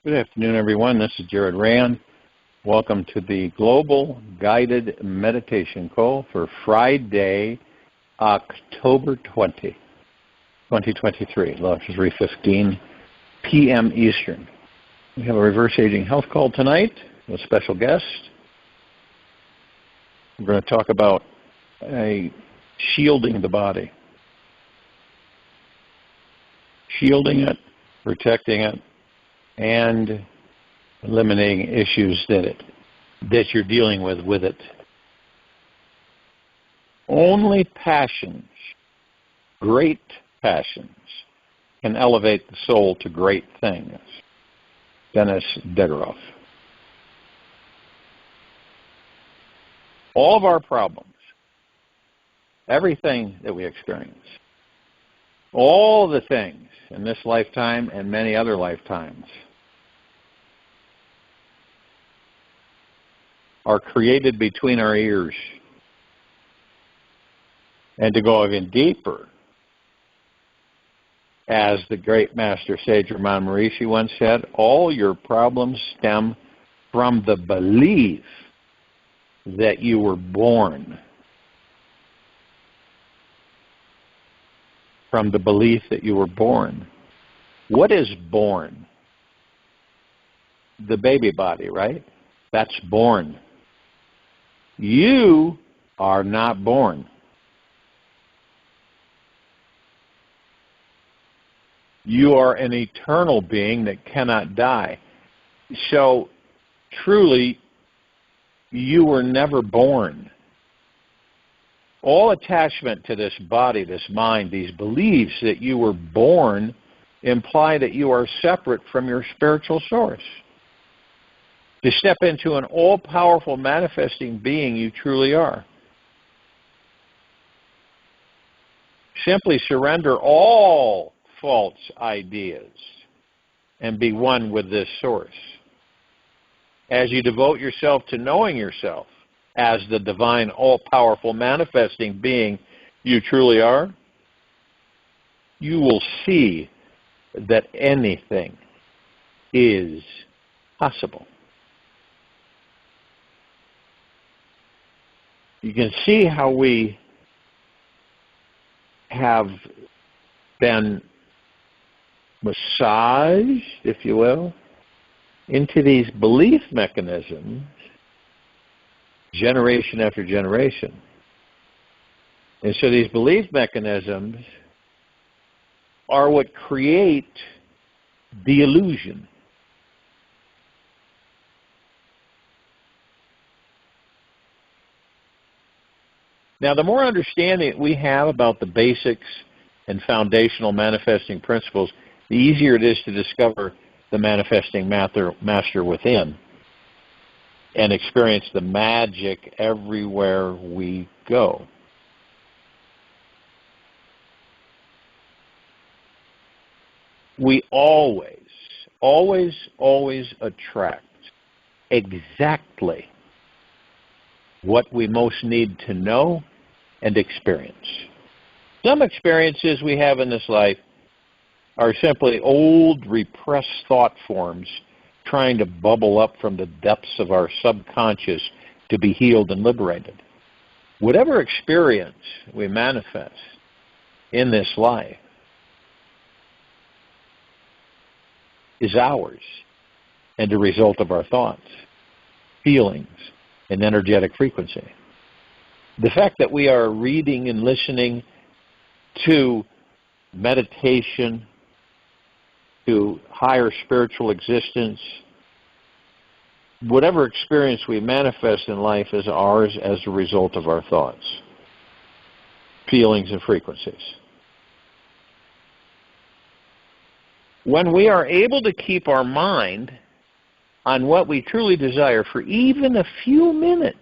Good afternoon, everyone. This is Jared Rand. Welcome to the Global Guided Meditation Call for Friday, October 20, 2023. Launch is 3:15 p.m. Eastern. We have a reverse aging health call tonight with a special guest. We're going to talk about shielding the body. Shielding it, protecting it, and eliminating issues that you're dealing with it. Only passions, great passions, can elevate the soul to great things. Dennis Degeroff. All of our problems, everything that we experience, all the things in this lifetime and many other lifetimes are created between our ears. And to go even deeper, as the great Master Sage Ramon Maharishi once said, all your problems stem from the belief that you were born. From the belief that you were born. What is born? The baby body, right? That's born. You are not born. You are an eternal being that cannot die. So, truly, you were never born. All attachment to this body, this mind, these beliefs that you were born imply that you are separate from your spiritual source. To step into an all-powerful manifesting being you truly are. Simply surrender all false ideas and be one with this source. As you devote yourself to knowing yourself as the divine, all-powerful manifesting being you truly are, you will see that anything is possible. You can see how we have been massaged, if you will, into these belief mechanisms generation after generation. And so these belief mechanisms are what create the illusion. Now, the more understanding we have about the basics and foundational manifesting principles, the easier it is to discover the manifesting master within and experience the magic everywhere we go. We always attract exactly what we most need to know and experience. Some experiences we have in this life are simply old, repressed thought forms trying to bubble up from the depths of our subconscious to be healed and liberated. Whatever experience we manifest in this life is ours and a result of our thoughts, feelings, and energetic frequency. The fact that we are reading and listening to meditation, to higher spiritual existence, whatever experience we manifest in life is ours as a result of our thoughts, feelings, and frequencies. When we are able to keep our mind on what we truly desire for even a few minutes,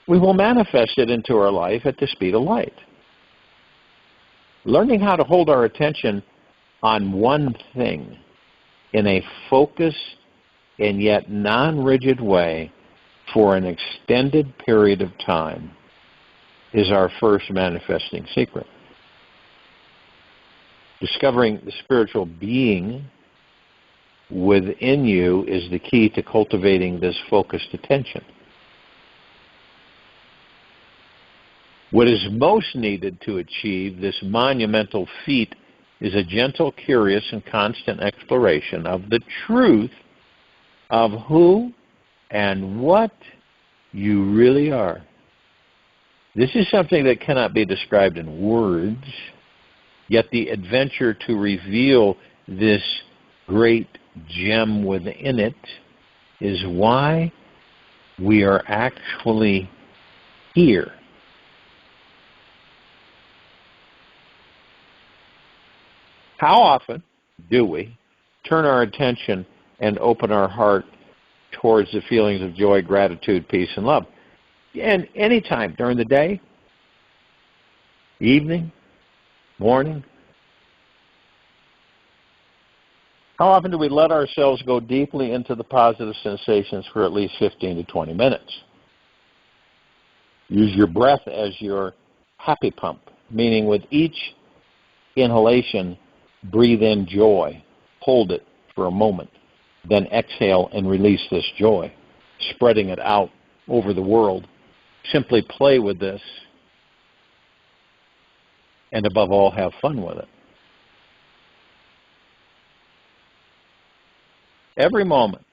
we will manifest it into our life at the speed of light. Learning how to hold our attention on one thing in a focused and yet non-rigid way for an extended period of time is our first manifesting secret. Discovering the spiritual being within you is the key to cultivating this focused attention. What is most needed to achieve this monumental feat is a gentle, curious, and constant exploration of the truth of who and what you really are. This is something that cannot be described in words, yet the adventure to reveal this great gem within it is why we are actually here. How often do we turn our attention and open our heart towards the feelings of joy, gratitude, peace, and love? And any time during the day, evening, morning. How often do we let ourselves go deeply into the positive sensations for at least 15 to 20 minutes? Use your breath as your happy pump, meaning with each inhalation, breathe in joy, hold it for a moment, then exhale and release this joy, spreading it out over the world. Simply play with this, and above all, have fun with it. Every moment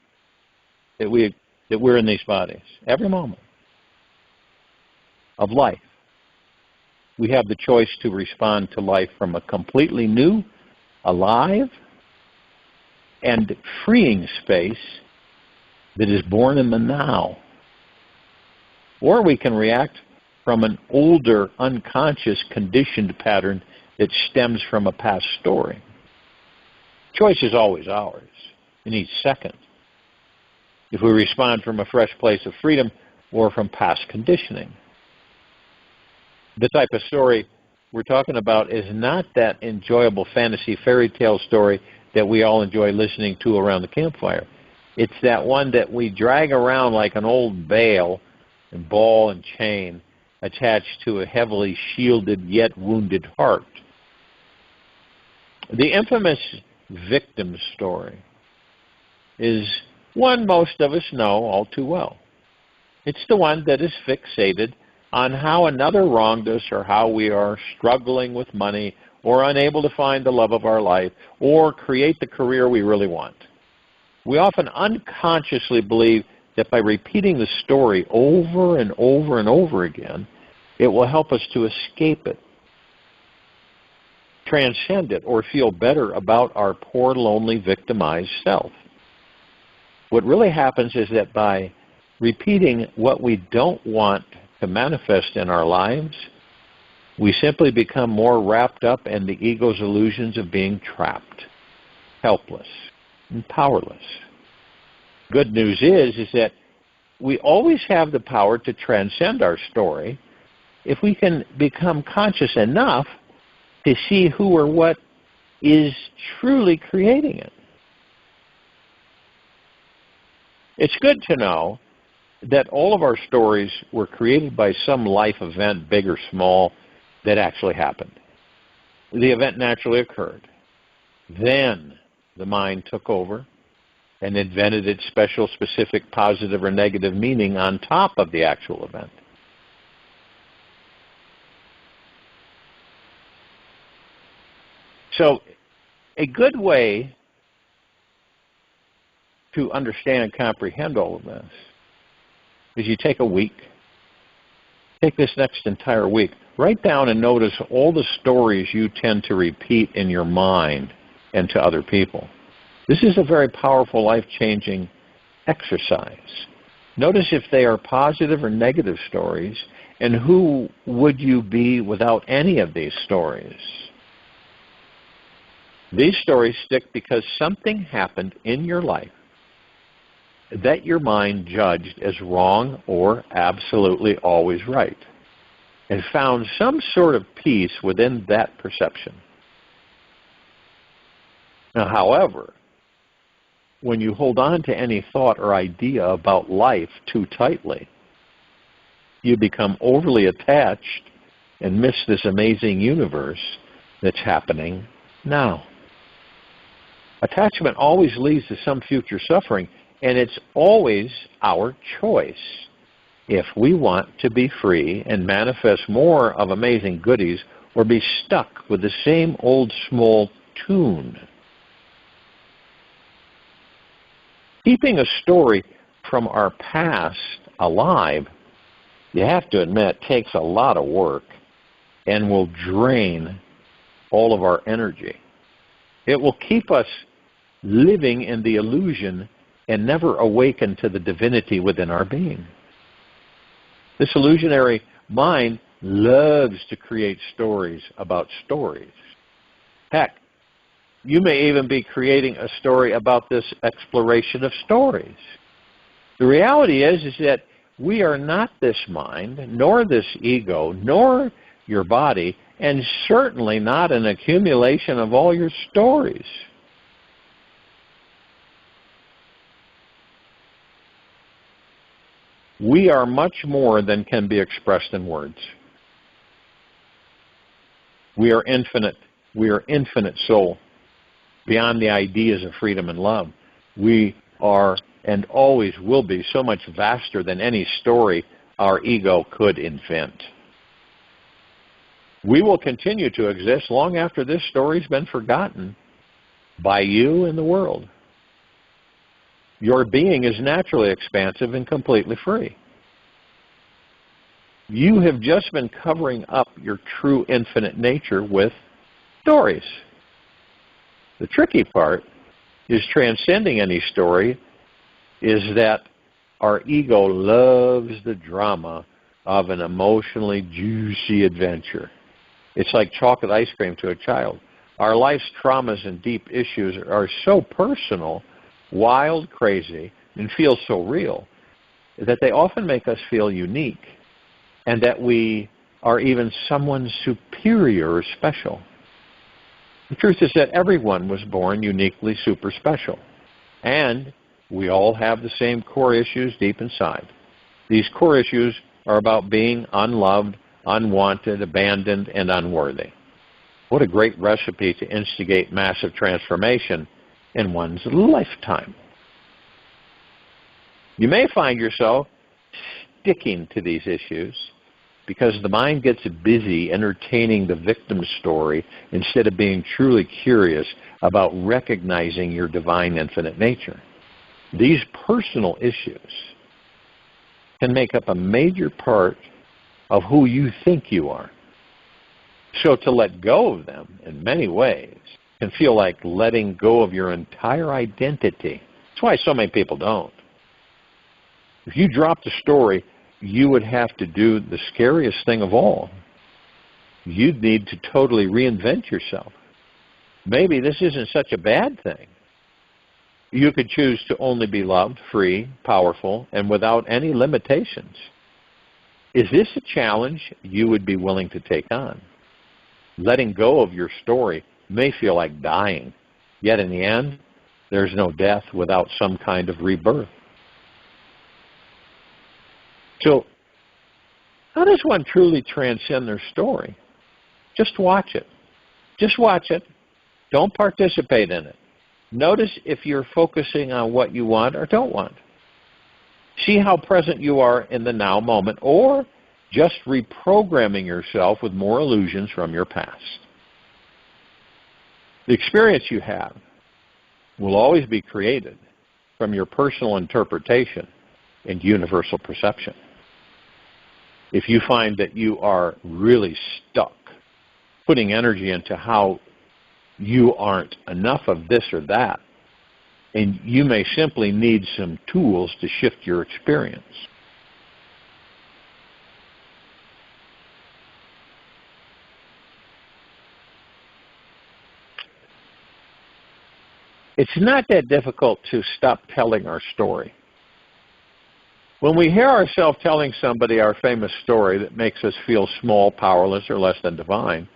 that we're in these bodies, every moment of life, we have the choice to respond to life from a completely new, alive, and freeing space that is born in the now. Or we can react from an older, unconscious, conditioned pattern that stems from a past story. Choice is always ours, in each second, if we respond from a fresh place of freedom or from past conditioning. The type of story we're talking about is not that enjoyable fantasy fairy tale story that we all enjoy listening to around the campfire. It's that one that we drag around like an old bale and ball and chain attached to a heavily shielded yet wounded heart. The infamous victim story is one most of us know all too well. It's the one that is fixated on how another wronged us, or how we are struggling with money, or unable to find the love of our life, or create the career we really want. We often unconsciously believe that by repeating the story over and over and over again, it will help us to escape it, transcend it, or feel better about our poor, lonely, victimized self. What really happens is that by repeating what we don't want to manifest in our lives, we simply become more wrapped up in the ego's illusions of being trapped, helpless, and powerless. Good news is that we always have the power to transcend our story if we can become conscious enough to see who or what is truly creating it. It's good to know that all of our stories were created by some life event, big or small, that actually happened. The event naturally occurred. Then the mind took over and invented its special, specific, positive or negative meaning on top of the actual event. So a good way to understand and comprehend all of this is you take a week, take this next entire week, write down and notice all the stories you tend to repeat in your mind and to other people. This is a very powerful, life-changing exercise. Notice if they are positive or negative stories, and who would you be without any of these stories? These stories stick because something happened in your life that your mind judged as wrong or absolutely always right, and found some sort of peace within that perception. Now, however, when you hold on to any thought or idea about life too tightly, you become overly attached and miss this amazing universe that's happening now. Attachment always leads to some future suffering, and it's always our choice. If we want to be free and manifest more of amazing goodies, or be stuck with the same old small tune. Keeping a story from our past alive, you have to admit, takes a lot of work and will drain all of our energy. It will keep us living in the illusion and never awaken to the divinity within our being. This illusionary mind loves to create stories about stories. Heck, you may even be creating a story about this exploration of stories. The reality is that we are not this mind, nor this ego, nor your body, and certainly not an accumulation of all your stories. We are much more than can be expressed in words. We are infinite. We are infinite soul, beyond the ideas of freedom and love. We are and always will be so much vaster than any story our ego could invent. We will continue to exist long after this story's been forgotten by you and the world. Your being is naturally expansive and completely free. You have just been covering up your true infinite nature with stories. The tricky part is transcending any story is that our ego loves the drama of an emotionally juicy adventure. It's like chocolate ice cream to a child. Our life's traumas and deep issues are so personal, wild, crazy, and feel so real that they often make us feel unique and that we are even someone superior or special. The truth is that everyone was born uniquely super special, and we all have the same core issues deep inside. These core issues are about being unloved, unwanted, abandoned, and unworthy. What a great recipe to instigate massive transformation in one's lifetime. You may find yourself sticking to these issues because the mind gets busy entertaining the victim story instead of being truly curious about recognizing your divine infinite nature. These personal issues can make up a major part of who you think you are. So to let go of them in many ways can feel like letting go of your entire identity. That's why so many people don't. If you dropped the story, you would have to do the scariest thing of all. You'd need to totally reinvent yourself. Maybe this isn't such a bad thing. You could choose to only be loved, free, powerful, and without any limitations. Is this a challenge you would be willing to take on? Letting go of your story may feel like dying, yet in the end, there's no death without some kind of rebirth. So, how does one truly transcend their story? Just watch it. Just watch it. Don't participate in it. Notice if you're focusing on what you want or don't want. See how present you are in the now moment, or just reprogramming yourself with more illusions from your past. The experience you have will always be created from your personal interpretation and universal perception. If you find that you are really stuck putting energy into how you aren't enough of this or that, and you may simply need some tools to shift your experience. It's not that difficult to stop telling our story. When we hear ourselves telling somebody our famous story that makes us feel small, powerless, or less than divine,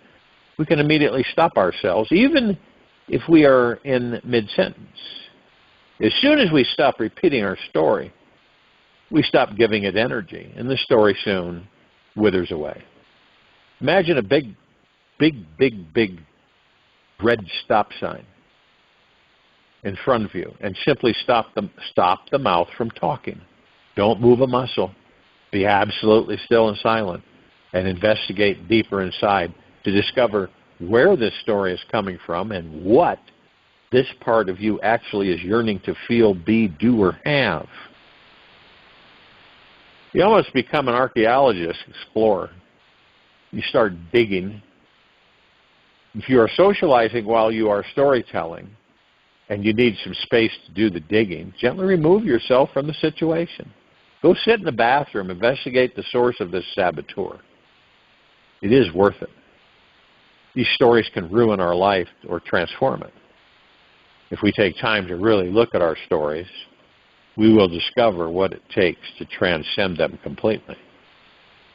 we can immediately stop ourselves, even if we are in mid-sentence. As soon as we stop repeating our story, we stop giving it energy, and the story soon withers away. Imagine a big red stop sign in front of you and simply stop the mouth from talking. Don't move a muscle. Be absolutely still and silent and investigate deeper inside to discover where this story is coming from and what this part of you actually is yearning to feel, be, do, or have. You almost become an archaeologist, explorer. You start digging. If you are socializing while you are storytelling and you need some space to do the digging, gently remove yourself from the situation. Go sit in the bathroom, investigate the source of this saboteur. It is worth it. These stories can ruin our life or transform it. If we take time to really look at our stories, we will discover what it takes to transcend them completely.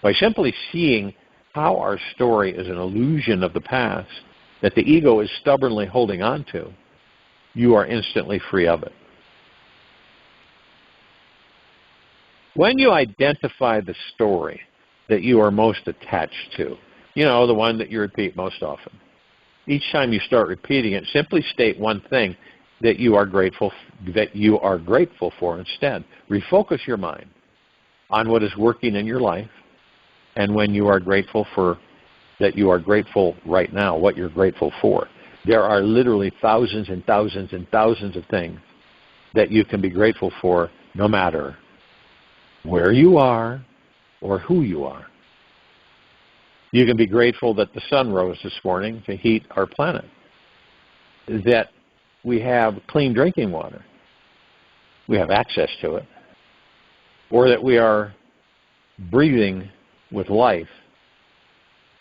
By simply seeing how our story is an illusion of the past that the ego is stubbornly holding on to, you are instantly free of it. When you identify the story that you are most attached to, you know, the one that you repeat most often, each time you start repeating it, simply state one thing that you are grateful for instead. Refocus your mind on what is working in your life, and when you are grateful for that, you are grateful right now, what you're grateful for. There are literally thousands and thousands and thousands of things that you can be grateful for, no matter where you are or who you are. You can be grateful that the sun rose this morning to heat our planet, that we have clean drinking water, we have access to it, or that we are breathing with life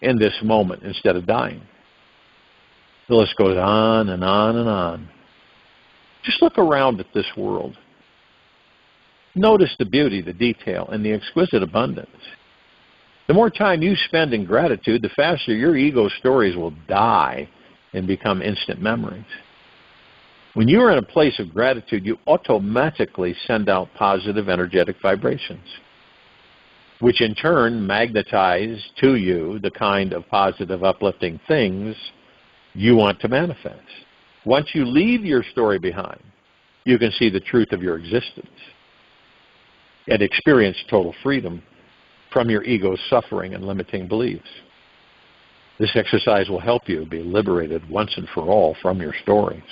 in this moment instead of dying. The list goes on and on and on. Just look around at this world. Notice the beauty, the detail, and the exquisite abundance. The more time you spend in gratitude, the faster your ego stories will die and become instant memories. When you are in a place of gratitude, you automatically send out positive energetic vibrations, which in turn magnetize to you the kind of positive, uplifting things you want to manifest. Once you leave your story behind, you can see the truth of your existence and experience total freedom from your ego's suffering and limiting beliefs. This exercise will help you be liberated once and for all from your stories.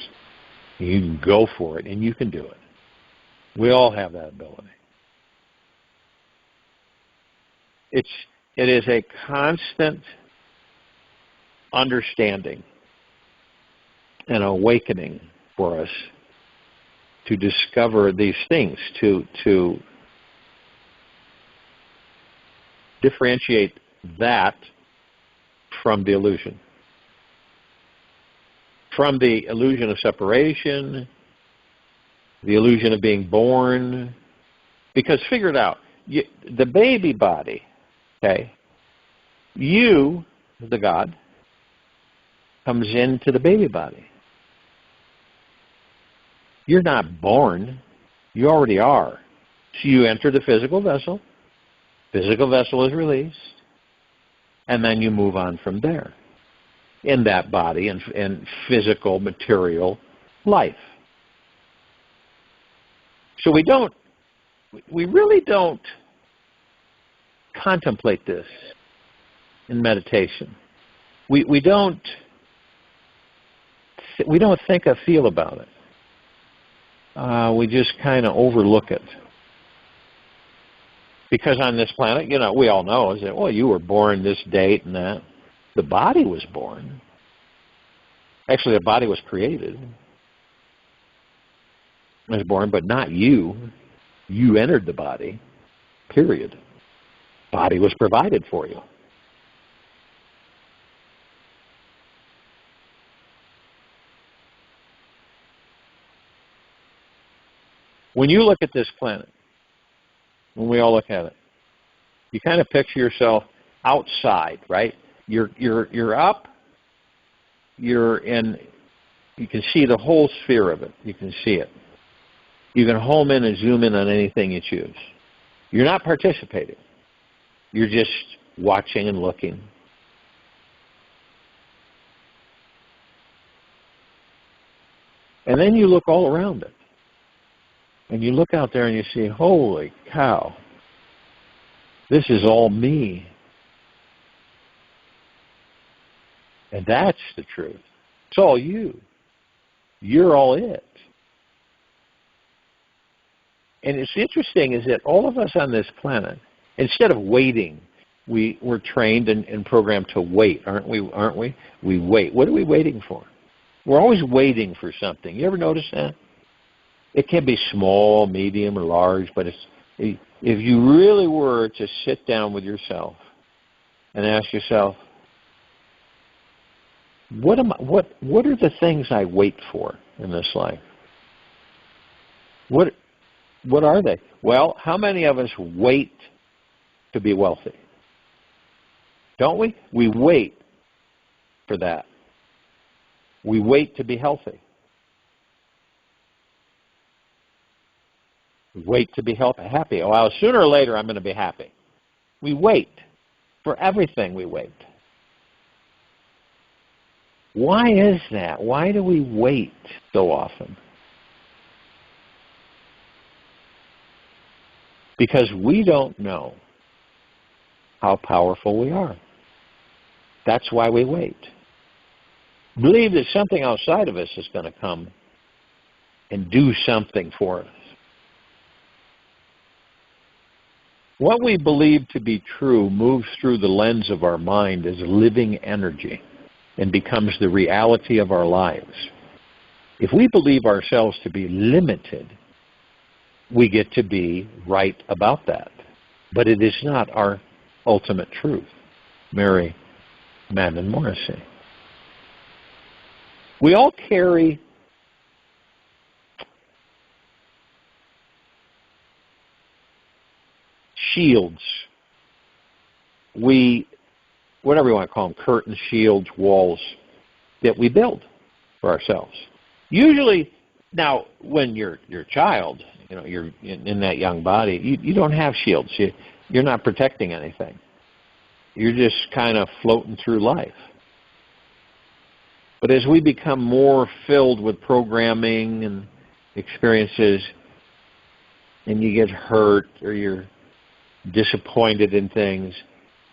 You can go for it, and you can do it. We all have that ability. It is a constant understanding and awakening for us to discover these things, to differentiate that from the illusion. From the illusion of separation, the illusion of being born. Because figure it out, the baby body, okay, you, the God, comes into the baby body. You're not born, you already are. So you enter the physical vessel. Physical vessel is released, and then you move on from there in that body and physical material life. So we really don't contemplate this in meditation. We don't think or feel about it. We just kind of overlook it. Because on this planet, you know, we all know is that, well, you were born this date and that. The body was born. Actually, the body was created. It was born, but not you. You entered the body, period. Body was provided for you. When you look at this planet, when we all look at it, you kind of picture yourself outside, right? You're up, you're in, you can see the whole sphere of it. You can see it. You can home in and zoom in on anything you choose. You're not participating. You're just watching and looking. And then you look all around it. And you look out there and you see, holy cow, this is all me. And that's the truth. It's all you. You're all it. And it's interesting is that all of us on this planet, instead of waiting, we're trained and programmed to wait, aren't we? We wait. What are we waiting for? We're always waiting for something. You ever notice that? It can be small, medium, or large, but if you really were to sit down with yourself and ask yourself, what are the things I wait for in this life? What are they? Well, how many of us wait to be wealthy? Don't we? We wait for that. We wait to be healthy. We wait to be happy. Well, sooner or later I'm going to be happy. We wait. For everything we wait. Why is that? Why do we wait so often? Because we don't know how powerful we are. That's why we wait. Believe that something outside of us is going to come and do something for us. What we believe to be true moves through the lens of our mind as living energy and becomes the reality of our lives. If we believe ourselves to be limited, we get to be right about that. But it is not our ultimate truth. Mary Madeleine Morrissey. We all carry shields. Whatever you want to call them, curtains, shields, walls, that we build for ourselves. Usually, now, when you're a child, you're in that young body, you don't have shields. You're not protecting anything. You're just kind of floating through life. But as we become more filled with programming and experiences, and you get hurt or you're disappointed in things,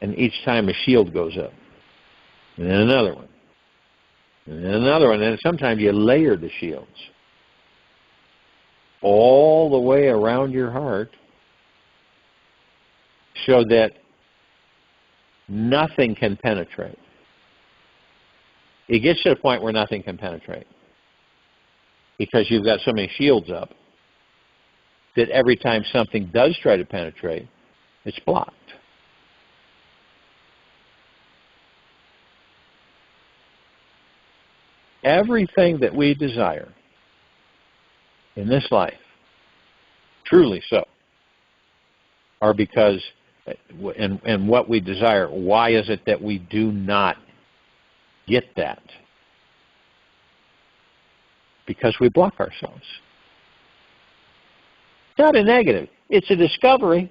and each time a shield goes up, and then another one, and then another one, and sometimes you layer the shields all the way around your heart so that nothing can penetrate. It gets to the point where nothing can penetrate because you've got so many shields up that every time something does try to penetrate, it's blocked. Everything that we desire in this life, truly so, are because, and what we desire, why is it that we do not get that? Because we block ourselves. It's not a negative. It's a discovery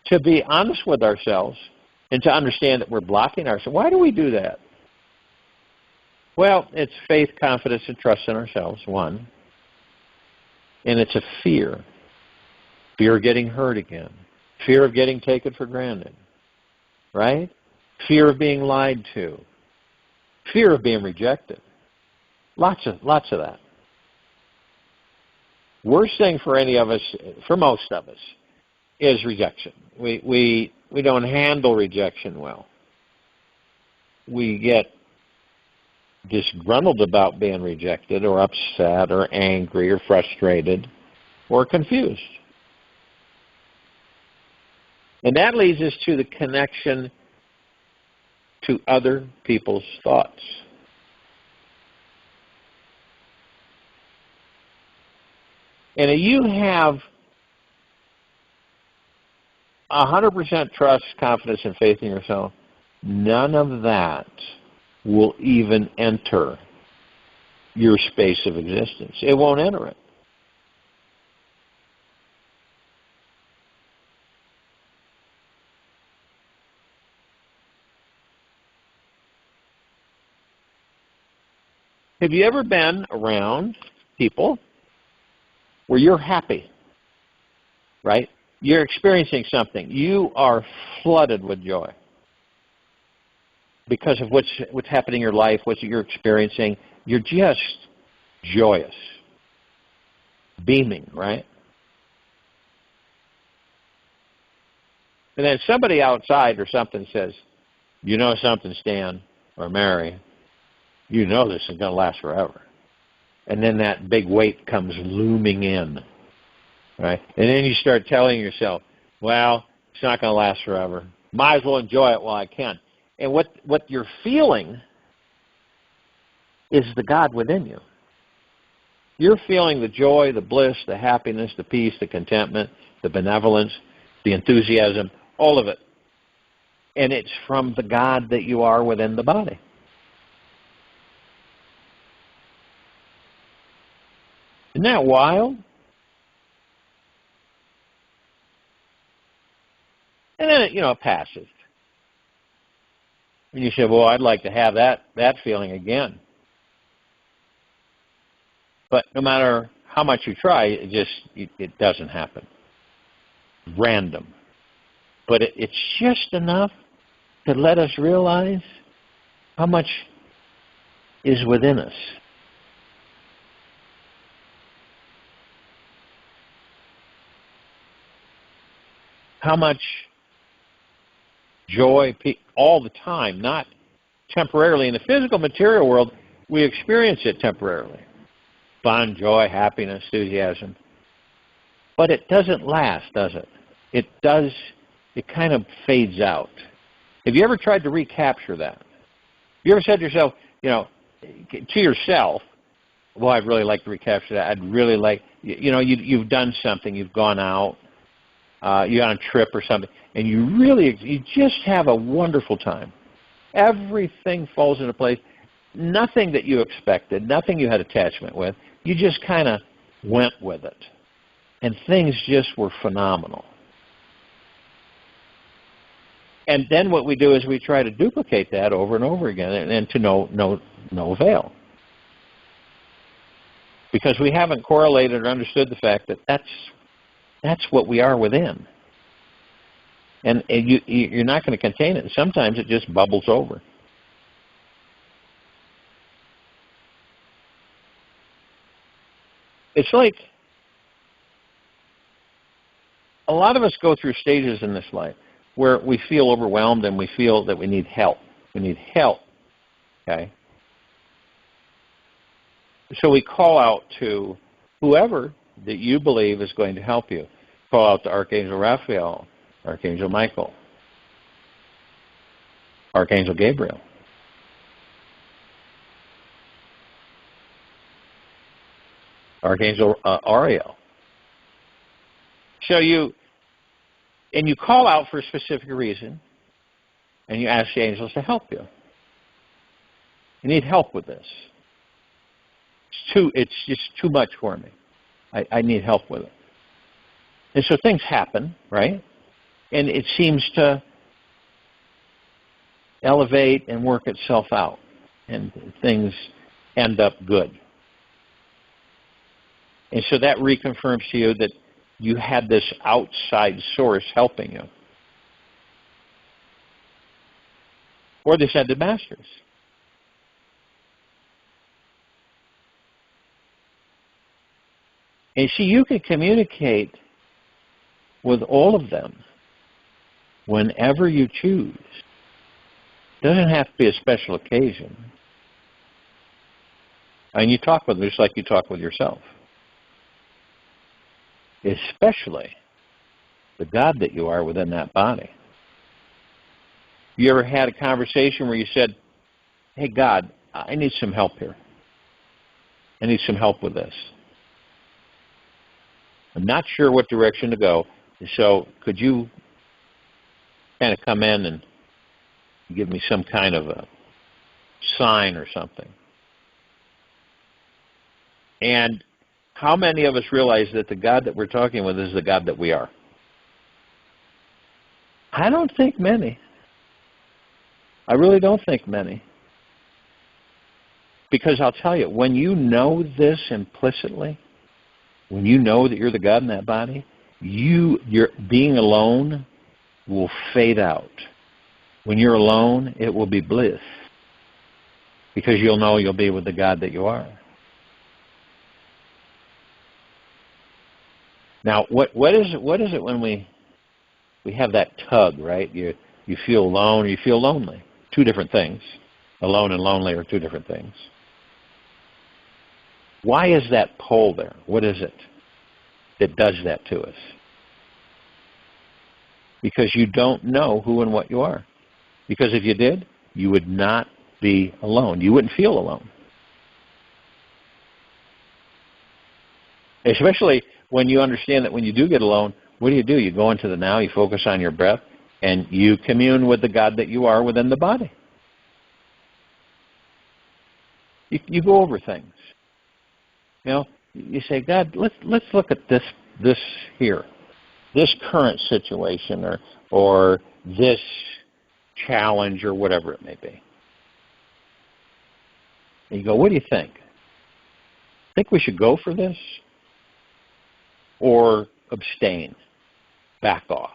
to be honest with ourselves and to understand that we're blocking ourselves. Why do we do that? Well, it's faith, confidence, and trust in ourselves, one. And it's a fear. Fear of getting hurt again. Fear of getting taken for granted. Right? Fear of being lied to. Fear of being rejected. Lots of that. Worst thing for any of us, for most of us, is rejection. We don't handle rejection well. We get disgruntled about being rejected or upset or angry or frustrated or confused. And that leads us to the connection to other people's thoughts. And if you have 100% trust, confidence, and faith in yourself, none of that will even enter your space of existence. It won't enter it. Have you ever been around people where you're happy, right? You're experiencing something. You are flooded with joy because of what's happening in your life, what you're experiencing. You're just joyous, beaming, right? And then somebody outside or something says, you know something, Stan or Mary, you know this is going to last forever. And then that big weight comes looming in, right? And then you start telling yourself, well, it's not going to last forever. Might as well enjoy it while I can. And what you're feeling is the God within you. You're feeling the joy, the bliss, the happiness, the peace, the contentment, the benevolence, the enthusiasm, all of it. And it's from the God that you are within the body. Isn't that wild? And then it passes. And you say, well, I'd like to have that feeling again. But no matter how much you try, it doesn't happen. Random. But it's just enough to let us realize how much is within us. How much joy all the time, not temporarily. In the physical material world, we experience it temporarily. Fun, joy, happiness, enthusiasm. But it doesn't last, does it? It kind of fades out. Have you ever tried to recapture that? Have you ever said to yourself, to yourself, well, I'd really like to recapture that. I'd really like, you've done something, you've gone out, you're on a trip or something, and you just have a wonderful time. Everything falls into place. Nothing that you expected, nothing you had attachment with. You just kind of went with it. And things just were phenomenal. And then what we do is we try to duplicate that over and over again, and to no avail. Because we haven't correlated or understood the fact that that's what we are within. And you're not going to contain it. Sometimes it just bubbles over. It's like a lot of us go through stages in this life where we feel overwhelmed and we feel that we need help. We need help, okay? So we call out to whoever that you believe is going to help you. Call out to Archangel Raphael, Archangel Michael, Archangel Gabriel. Archangel Arya. So you call out for a specific reason, and you ask the angels to help you. You need help with this. It's just too much for me. I need help with it. And so things happen, right? And it seems to elevate and work itself out, and things end up good. And so that reconfirms to you that you had this outside source helping you. Or the ascended masters. And see, you can communicate with all of them whenever you choose. It doesn't have to be a special occasion. And you talk with them just like you talk with yourself. Especially the God that you are within that body. You ever had a conversation where you said, hey, God, I need some help here. I need some help with this. I'm not sure what direction to go, so could you kind of come in and give me some kind of a sign or something? And how many of us realize that the God that we're talking with is the God that we are? I don't think many. I really don't think many. Because I'll tell you, when you know this implicitly, when you know that you're the God in that body, your being alone will fade out. When you're alone, it will be bliss. Because you'll know you'll be with the God that you are. Now, what is it when we have that tug, right? You feel alone or you feel lonely. Two different things. Alone and lonely are two different things. Why is that pull there? What is it that does that to us? Because you don't know who and what you are. Because if you did, you would not be alone. You wouldn't feel alone. Especially when you understand that when you do get alone, what do? You go into the now, you focus on your breath, and you commune with the God that you are within the body. You go over things. You know, you say, God, let's look at this here, this current situation or this challenge or whatever it may be. And you go, what do you think? Think we should go for this? Or abstain, back off?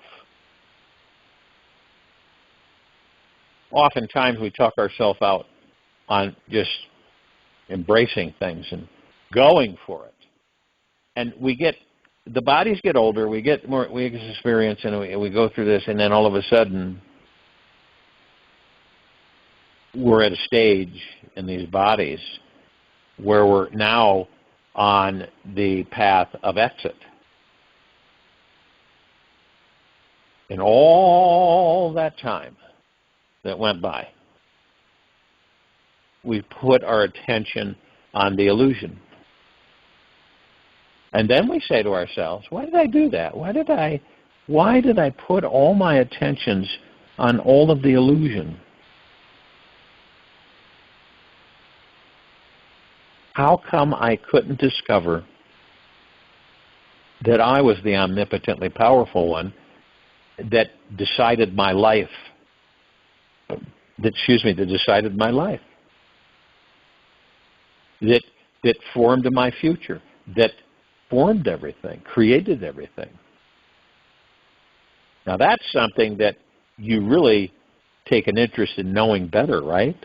Oftentimes we talk ourselves out on just embracing things and going for it. And the bodies get older, we get more, we experience, and we go through this, and then all of a sudden we're at a stage in these bodies where we're now on the path of exit. And all that time that went by, we put our attention on the illusion. And then we say to ourselves, why did I do that? Why did I put all my attentions on all of the illusion? How come I couldn't discover that I was the omnipotently powerful one that decided my life? That decided my life. That formed my future. That formed everything, created everything. Now that's something that you really take an interest in knowing better, right?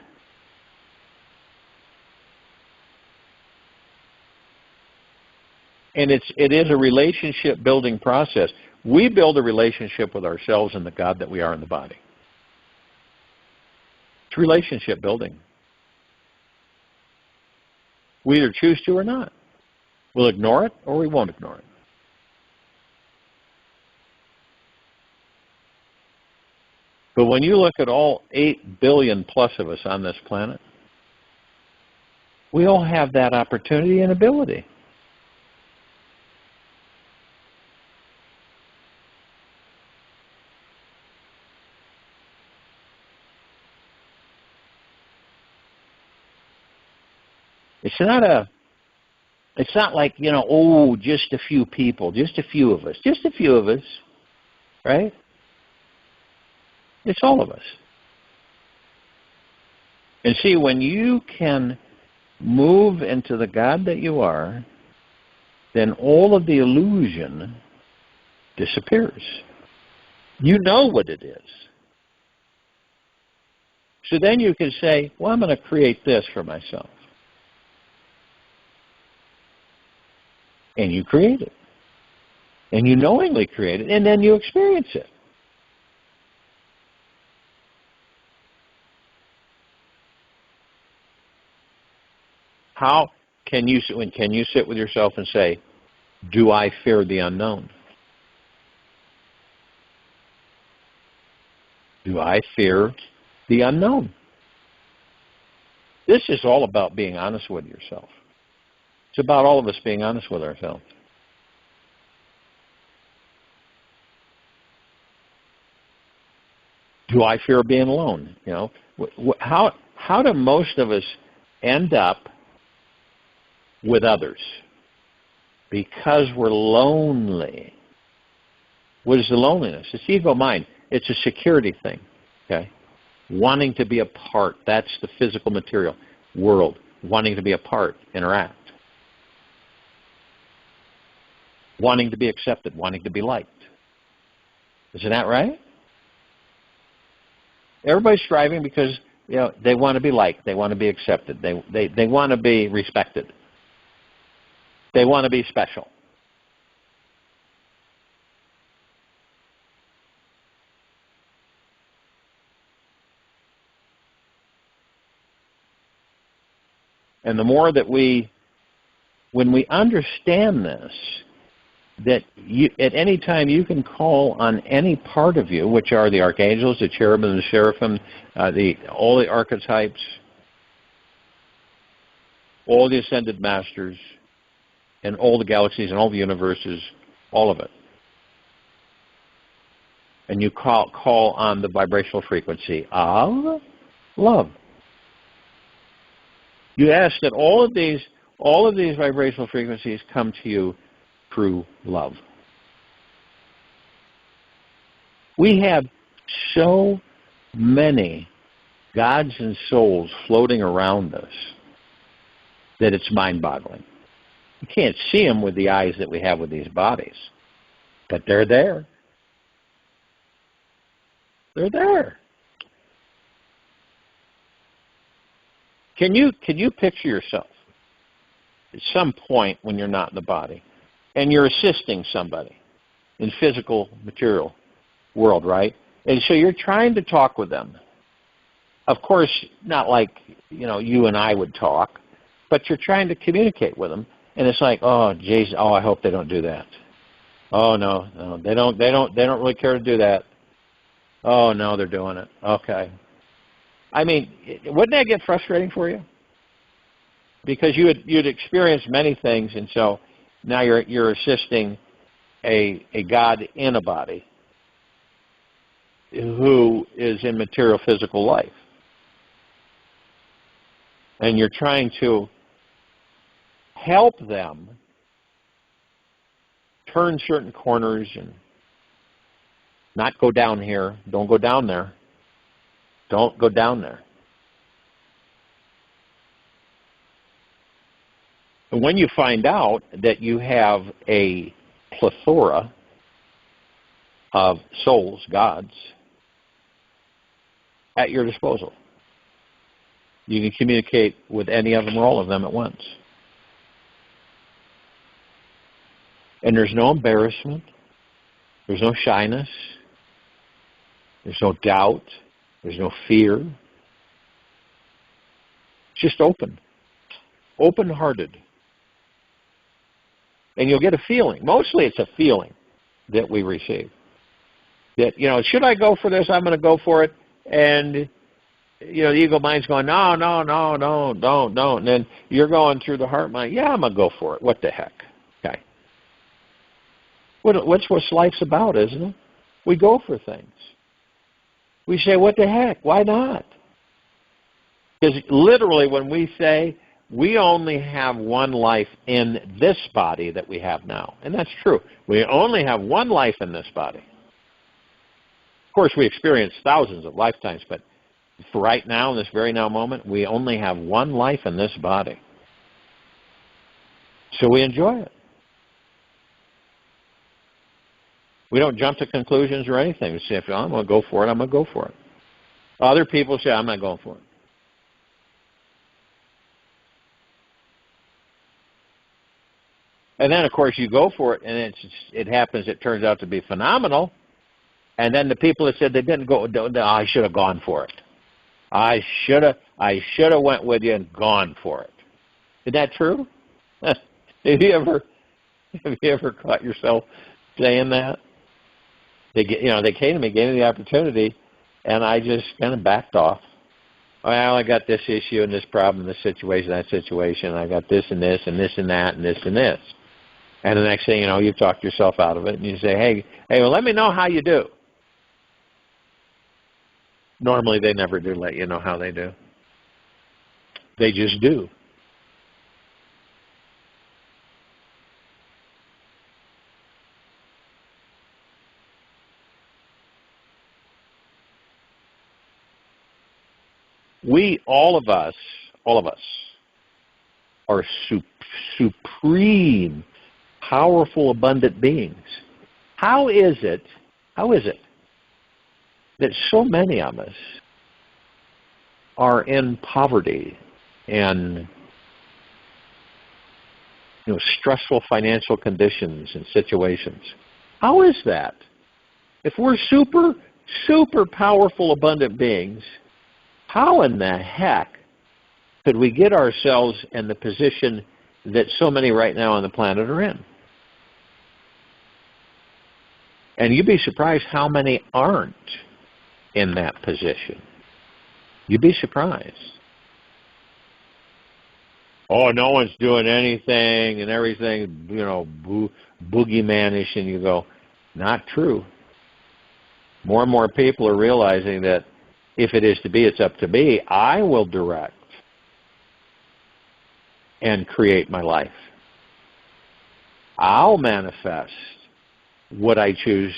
And it is a relationship building process. We build a relationship with ourselves and the God that we are in the body. It's relationship building. We either choose to or not. We'll ignore it or we won't ignore it. But when you look at all 8 billion plus of us on this planet, we all have that opportunity and ability. It's not like, just a few people, just a few of us, right? It's all of us. And see, when you can move into the God that you are, then all of the illusion disappears. You know what it is. So then you can say, well, I'm going to create this for myself. And you create it. And you knowingly create it, and then you experience it. How can you sit with yourself and say, do I fear the unknown? Do I fear the unknown? This is all about being honest with yourself. It's about all of us being honest with ourselves. Do I fear being alone? How do most of us end up with others? Because we're lonely. What is the loneliness? It's ego mind. It's a security thing. Okay, wanting to be a part. That's the physical material world. wanting to be a part, interact. Wanting to be accepted, wanting to be liked. Isn't that right? Everybody's striving because they want to be liked, they want to be accepted, they want to be respected, they want to be special. And the more that when we understand this, that at any time you can call on any part of you, which are the archangels, the cherubim, the seraphim, all the archetypes, all the ascended masters, and all the galaxies and all the universes, all of it. And you call on the vibrational frequency of love. You ask that all of these vibrational frequencies come to you through love. We have so many gods and souls floating around us that it's mind-boggling. You can't see them with the eyes that we have with these bodies, but they're there. They're there. Can you picture yourself at some point when you're not in the body and you're assisting somebody in physical, material world, right? And so you're trying to talk with them. Of course, not like, you and I would talk, but you're trying to communicate with them. And it's like, oh, geez, I hope they don't do that. Oh, no, they don't really care to do that. Oh, no, they're doing it. Okay. I mean, wouldn't that get frustrating for you? Because you'd experienced many things, and so now you're assisting a God in a body who is in material physical life. And you're trying to help them turn certain corners and not go down here. Don't go down there. Don't go down there. And when you find out that you have a plethora of souls, gods, at your disposal, you can communicate with any of them or all of them at once. And there's no embarrassment. There's no shyness. There's no doubt. There's no fear. It's just open. Open-hearted. And you'll get a feeling. Mostly it's a feeling that we receive. That, should I go for this? I'm going to go for it. And, the ego mind's going, no, don't. And then you're going through the heart mind, yeah, I'm going to go for it. What the heck? Okay. What's what life's about, isn't it? We go for things. We say, what the heck? Why not? Because literally when we say, we only have one life in this body that we have now. And that's true. We only have one life in this body. Of course, we experience thousands of lifetimes, but for right now, in this very now moment, we only have one life in this body. So we enjoy it. We don't jump to conclusions or anything. We say, if I'm going to go for it, I'm going to go for it. Other people say, I'm not going for it. And then, of course, you go for it, and it turns out to be phenomenal. And then the people that said they didn't go, I should have gone for it. I should have went with you and gone for it. Is that true? Have you ever caught yourself saying that? They came to me, gave me the opportunity, and I just kind of backed off. Well, I got this issue and this problem, this situation, that situation. I got this and this and this and that and this and this. And the next thing you know, you've talked yourself out of it, and you say, hey, well, let me know how you do. Normally, they never do let you know how they do. They just do. All of us, are supreme, powerful, abundant beings. How is it that so many of us are in poverty and stressful financial conditions and situations? How is that? If we're super, super powerful, abundant beings, how in the heck could we get ourselves in the position that so many right now on the planet are in? And you'd be surprised how many aren't in that position. You'd be surprised. Oh, no one's doing anything and everything, boogeyman-ish, and you go, not true. More and more people are realizing that if it is to be, it's up to me. I will direct and create my life. I'll manifest what I choose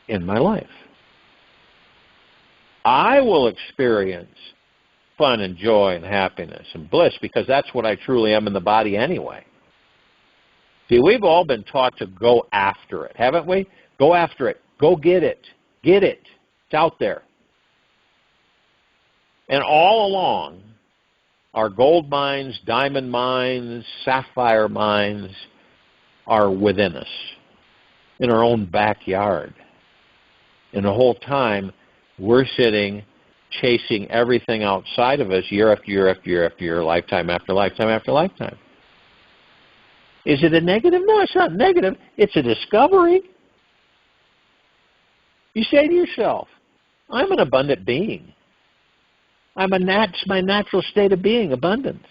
in my life. I will experience fun and joy and happiness and bliss because that's what I truly am in the body anyway. See, we've all been taught to go after it, haven't we? Go after it. Go get it. Get it. It's out there. And all along, our gold mines, diamond mines, sapphire mines are within us, in our own backyard. And the whole time, we're sitting chasing everything outside of us year after year after year after year, lifetime after lifetime after lifetime. Is it a negative? No, it's not negative. It's a discovery. You say to yourself, I'm an abundant being. It's my natural state of being, abundance.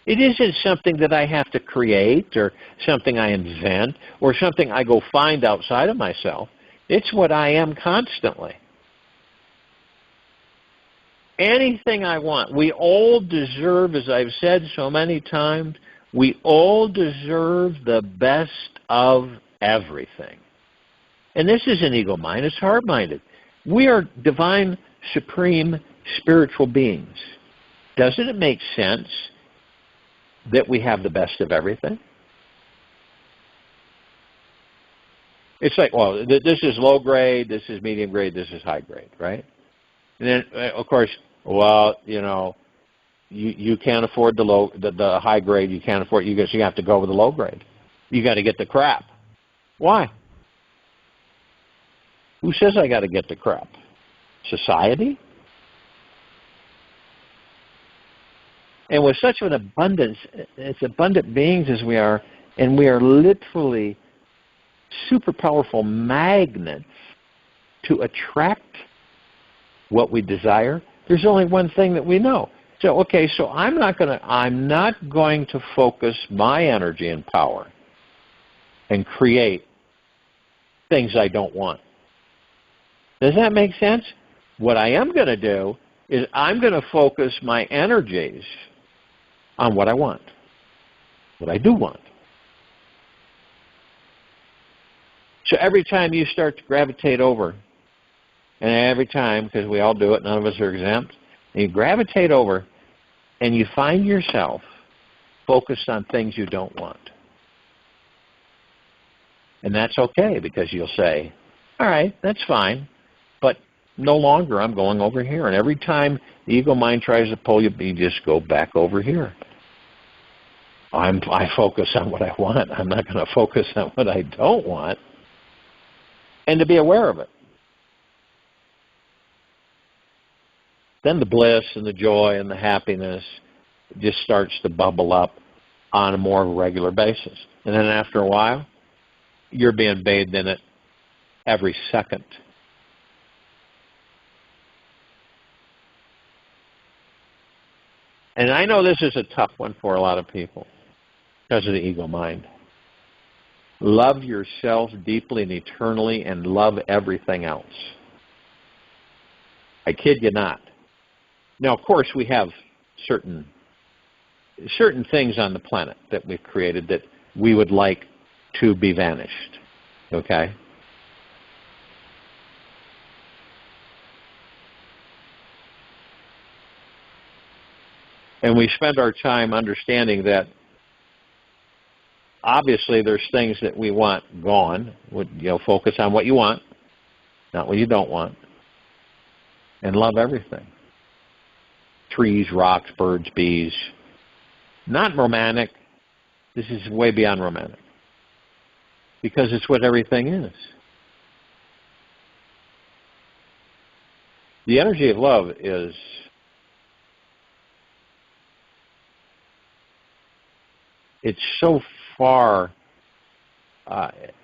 It isn't something that I have to create or something I invent or something I go find outside of myself. It's what I am constantly. Anything I want. We all deserve, as I've said so many times, we all deserve the best of everything. And this isn't ego mind, it's heart-minded. We are divine, supreme, spiritual beings. Doesn't it make sense that we have the best of everything? It's like, well, this is low grade, this is medium grade, this is high grade, right? And then, of course, well, you can't afford the high grade, you can't afford, you have to go with the low grade. You got to get the crap. Why? Who says I got to get the crap? Society? And with such an abundance, as abundant beings as we are, and we are literally super powerful magnets to attract what we desire, there's only one thing that we know. So, okay, so I'm not going to focus my energy and power and create things I don't want. Does that make sense? What I am going to do is I'm going to focus my energies on what I want, what I do want. So every time you start to gravitate over, and every time, because we all do it, none of us are exempt, and you gravitate over and you find yourself focused on things you don't want. And that's okay, because you'll say, all right, that's fine, but no longer I'm going over here. And every time the ego mind tries to pull you, you just go back over here. I focus on what I want. I'm not going to focus on what I don't want. And to be aware of it. Then the bliss and the joy and the happiness just starts to bubble up on a more regular basis. And then after a while, you're being bathed in it every second. And I know this is a tough one for a lot of people because of the ego mind. Love yourself deeply and eternally and love everything else. I kid you not. Now, of course, we have certain things on the planet that we've created that we would like to be vanished, okay? And we spend our time understanding that obviously there's things that we want gone. Focus on what you want, not what you don't want. And love everything. Trees, rocks, birds, bees. Not romantic. This is way beyond romantic. Because it's what everything is. The energy of love is it's so far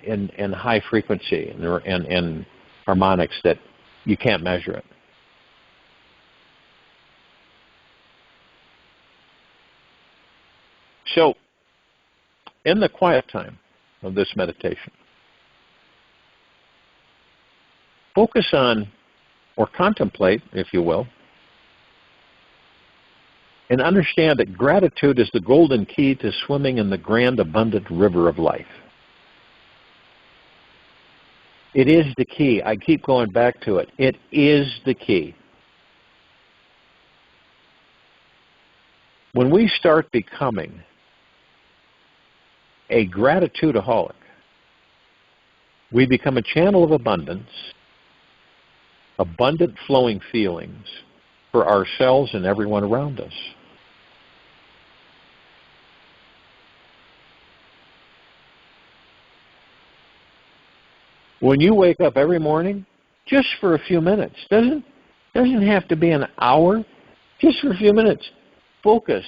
in high frequency and harmonics that you can't measure it. So, in the quiet time of this meditation, focus on, or contemplate, if you will, and understand that gratitude is the golden key to swimming in the grand, abundant river of life. It is the key. I keep going back to it. It is the key. When we start becoming a gratitudeaholic, we become a channel of abundance, abundant flowing feelings for ourselves and everyone around us. When you wake up every morning, just for a few minutes, doesn't have to be an hour, just for a few minutes, focus.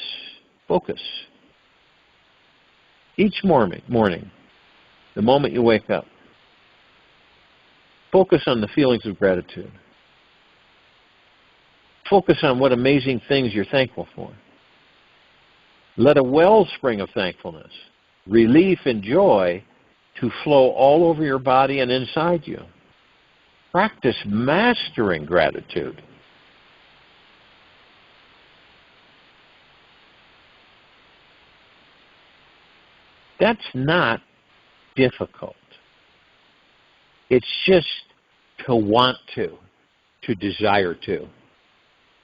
Each morning, the moment you wake up, focus on the feelings of gratitude. Focus on what amazing things you're thankful for. Let a wellspring of thankfulness, relief, and joy to flow all over your body and inside you. Practice mastering gratitude. That's not difficult. It's just to want to desire to.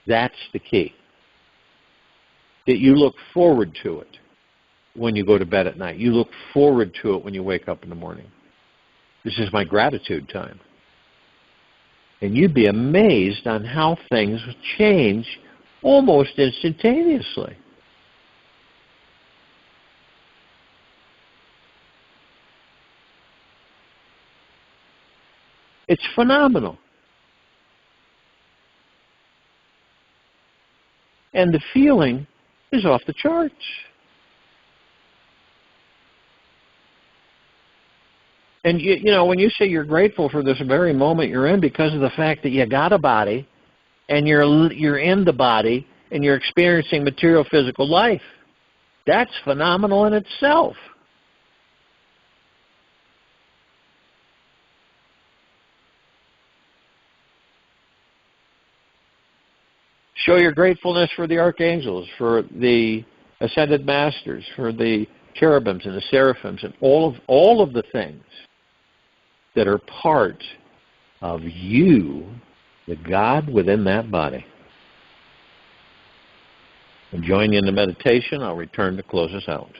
That's the key. That you look forward to it when you go to bed at night. You look forward to it when you wake up in the morning. This is my gratitude time. And you'd be amazed on how things change almost instantaneously. It's phenomenal. And the feeling is off the charts. And you know, when you say you're grateful for this very moment you're in because of the fact that you got a body and you're in the body and you're experiencing material physical life, that's phenomenal in itself. Show your gratefulness for the archangels, for the ascended masters, for the cherubims and the seraphims, and all of the things that are part of you, the God within that body. And join you in the meditation. I'll return to close us out.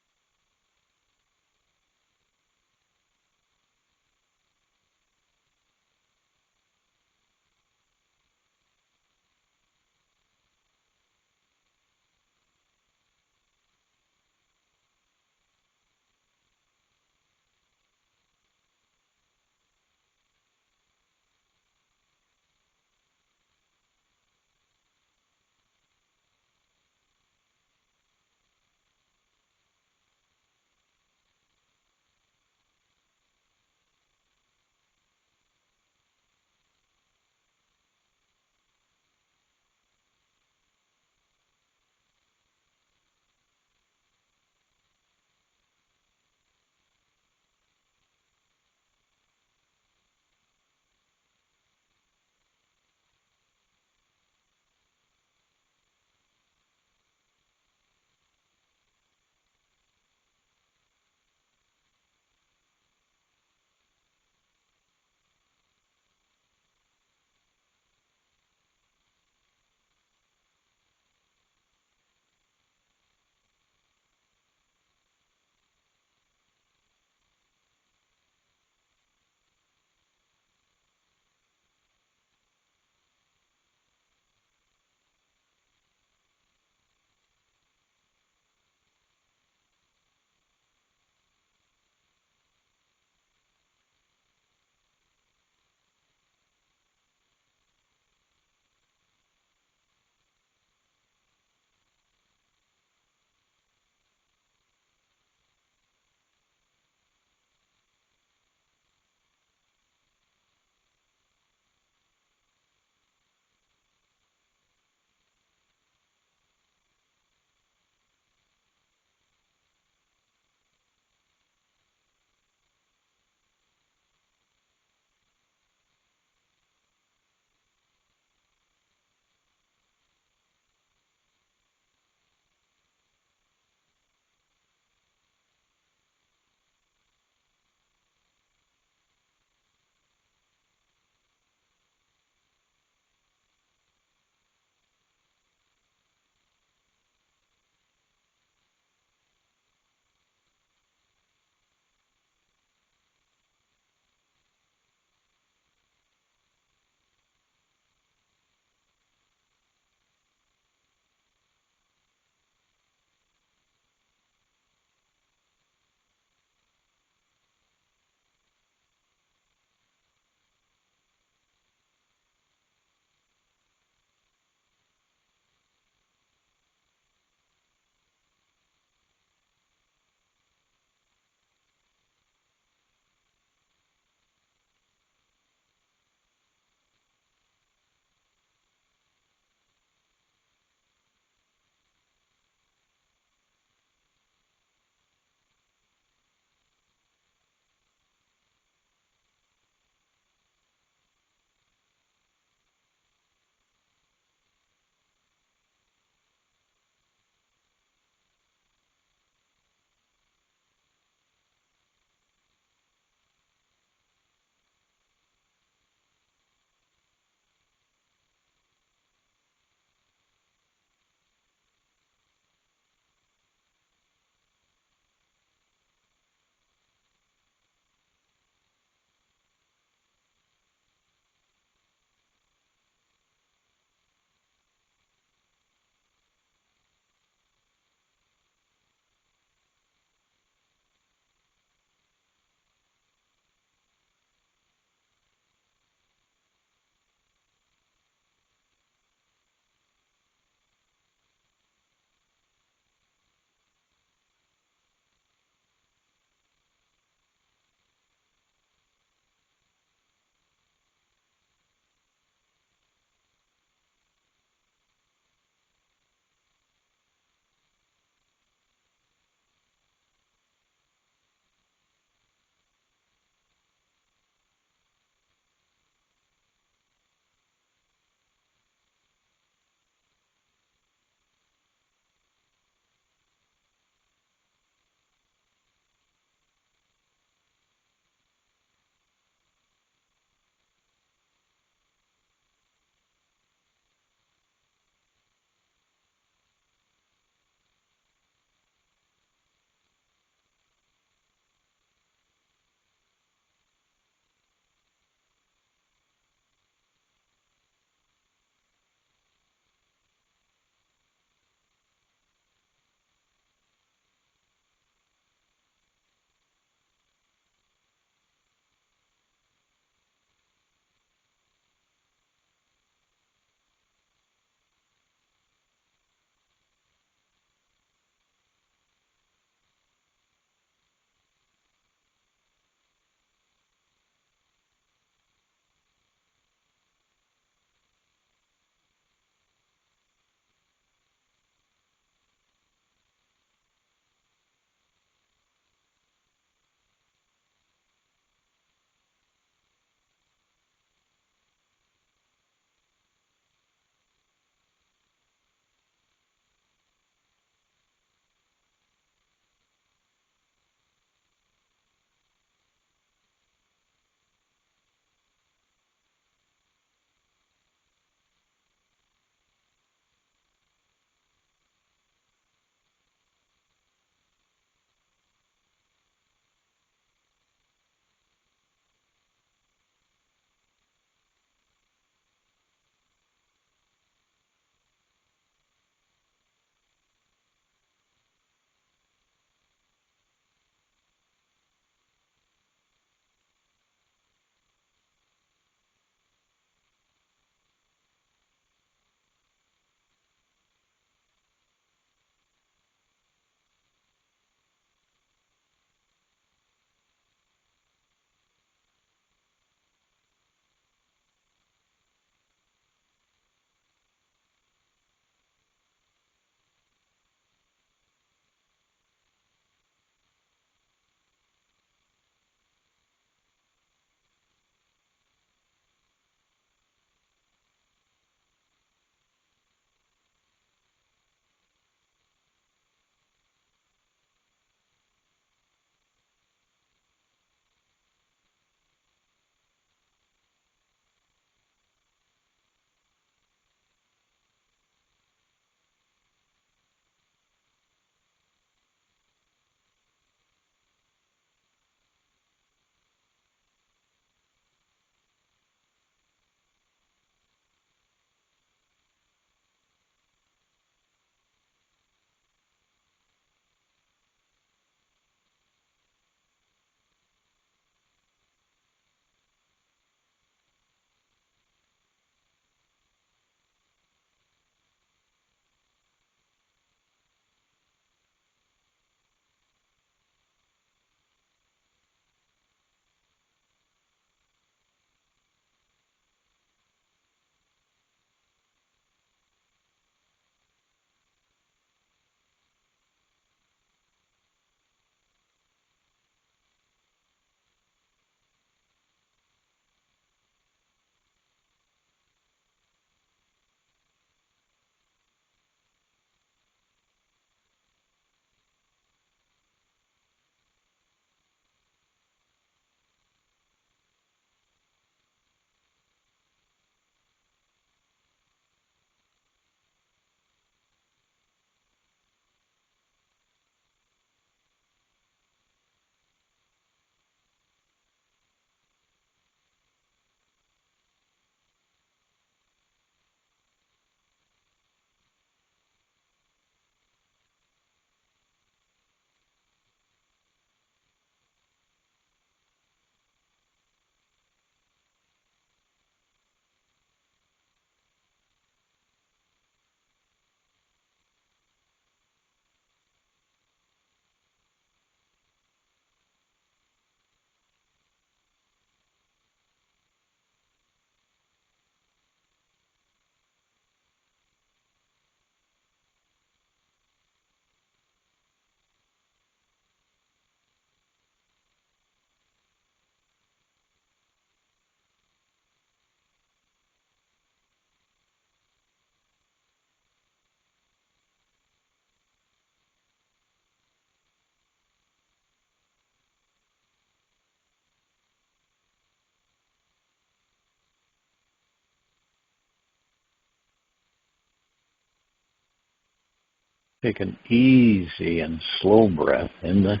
Take an easy and slow breath through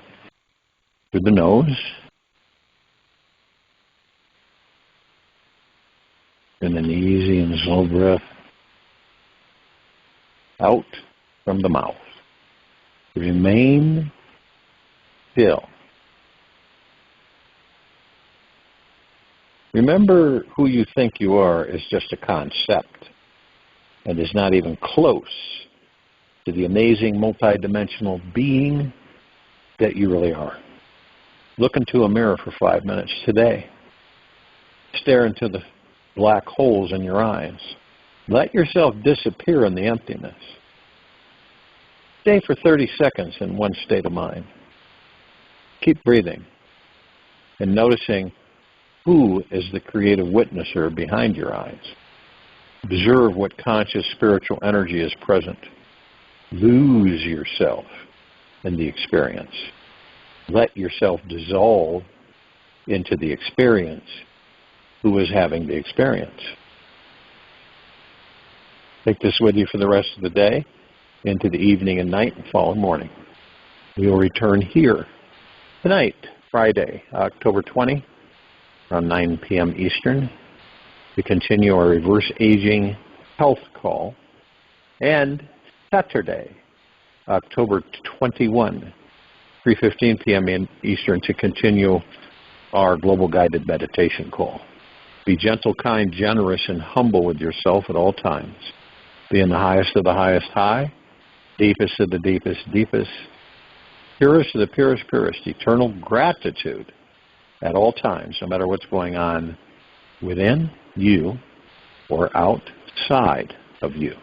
the nose. And an easy and slow breath out from the mouth. Remain still. Remember, who you think you are is just a concept and is not even close to the amazing multidimensional being that you really are. Look into a mirror for 5 minutes today. Stare into the black holes in your eyes. Let yourself disappear in the emptiness. Stay for 30 seconds in one state of mind. Keep breathing and noticing who is the creative witnesser behind your eyes. Observe what conscious spiritual energy is present. Lose yourself in the experience. Let yourself dissolve into the experience who is having the experience. Take this with you for the rest of the day, into the evening and night and following morning. We will return here tonight, Friday, October 20, around 9 p.m. Eastern, to continue our reverse aging health call, and Saturday, October 21, 3:15 p.m. Eastern, to continue our global guided meditation call. Be gentle, kind, generous, and humble with yourself at all times. Be in the highest of the highest high, deepest of the deepest deepest, purest of the purest purest, eternal gratitude at all times, no matter what's going on within you or outside of you.